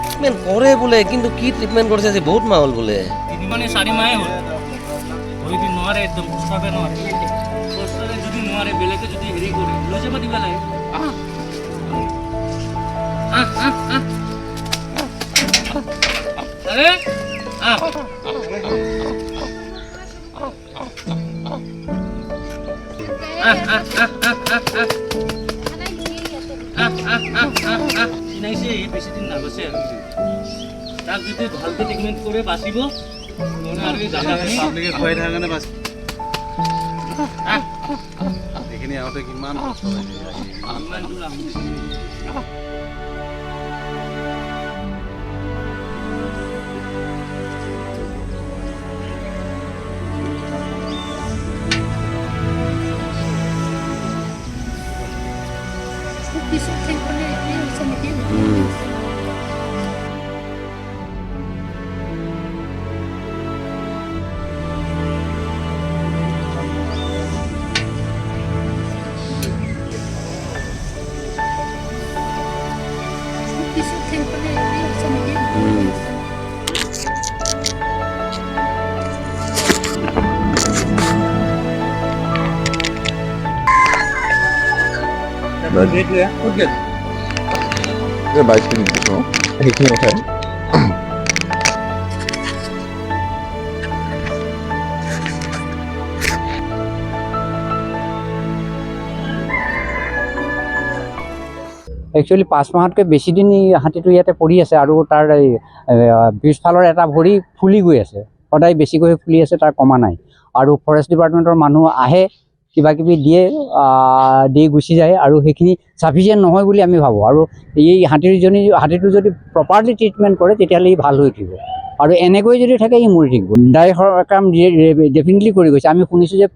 Treatment কৰে বলে, কিন্তু কি ট্ৰিটমেন্ট কৰছে যে বহুত মাহ হল বলে 3 মাহে হল যদি নোৱাৰে একদম সবে নোৱাৰে কষ্টৰে যদি নোৱাৰে বেলেগে যদি হেৰি কৰে লৈ যাব দিবা লাগে আরে চিনাইছে বেছি দিন নাগছে তাক যদি ভালকে ট্রিটমেন্ট করে বাঁচিব নহ'লে আৰু পাব্লিকে খুৱাই থাকে কাৰণে বাচ এইখিনি আগতে কিমান কষ্ট ইমান দূৰ আহিছে Det är bara inte så. Det kan jag säga. Actually 5 মাহতকৈ বেছি দিন এই হাতীটো ইয়াতে পৰি আছে আৰু তাৰ পিছফালৰ এটা ভৰি ফুলি গৈ আছে, সদায় বেছিকৈ ফুলি আছে, তাৰ কমা নাই। আৰু ফৰেষ্ট ডিপাৰ্টমেণ্টৰ মানুহ আহে, কিবা কিবি দিয়ে, দি গুচি যায়, আৰু সেইখিনি চাফিচিয়েণ্ট নহয় বুলি আমি ভাবোঁ। আৰু এই হাতীটো যদি প্ৰপাৰলি ট্ৰিটমেণ্ট কৰে তেতিয়াহ'লে ই ভাল হৈ উঠিব, আৰু এনেকৈ যদি থাকে ই মৰি থাকিব। ডাইৰেক্টৰ কাম ডেফিনেটলি কৰি গৈছে। আমি শুনিছোঁ যে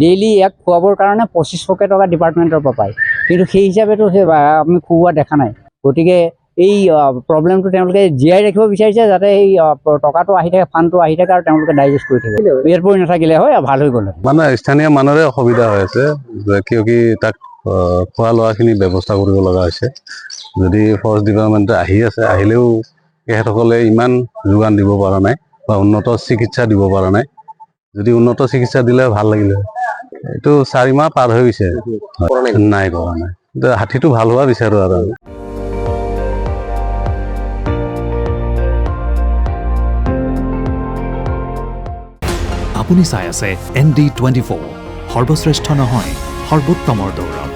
ডেইলি ইয়াক খুৱাবৰ কাৰণে 2500 টকা ডিপাৰ্টমেণ্টৰ পৰা পায়, কিন্তু সেই হিচাপেতো আমি খুওৱা দেখা নাই। গতিকে এই প্ৰব্লেমটো তেওঁলোকে জীয়াই ৰাখিব বিচাৰিছে, যাতে এই টকাটো আহি থাকে, ফাণ্ডটো আহি থাকে, আৰু তেওঁলোকে ডাইজেষ্ট কৰি থাকে। ইয়াত পৰি নাথাকিলে হয়, ভাল হৈ গ'ল। মানে স্থানীয় মানুহৰে অসুবিধা হৈ আছে, কিয় তাক খোৱা লোৱাখিনি ব্যৱস্থা কৰিব লগা হৈছে। যদি ফৰেষ্ট ডিপাৰ্টমেণ্টে আহি আছে, আহিলেও তেখেতসকলে ইমান যোগান দিব পৰা নাই বা উন্নত চিকিৎসা দিব পৰা নাই। যদি উন্নত চিকিৎসা দিলে ভাল লাগিলে। এইটো 4 মাহ পাৰ হৈ গৈছে, নাই কৰা নাই। হাতীটো ভাল হোৱা বিচাৰোঁ আৰু আপুনি চাই আছে ND24, সৰ্বশ্ৰেষ্ঠ নহয় সৰ্বোত্তমৰ দৌৰত।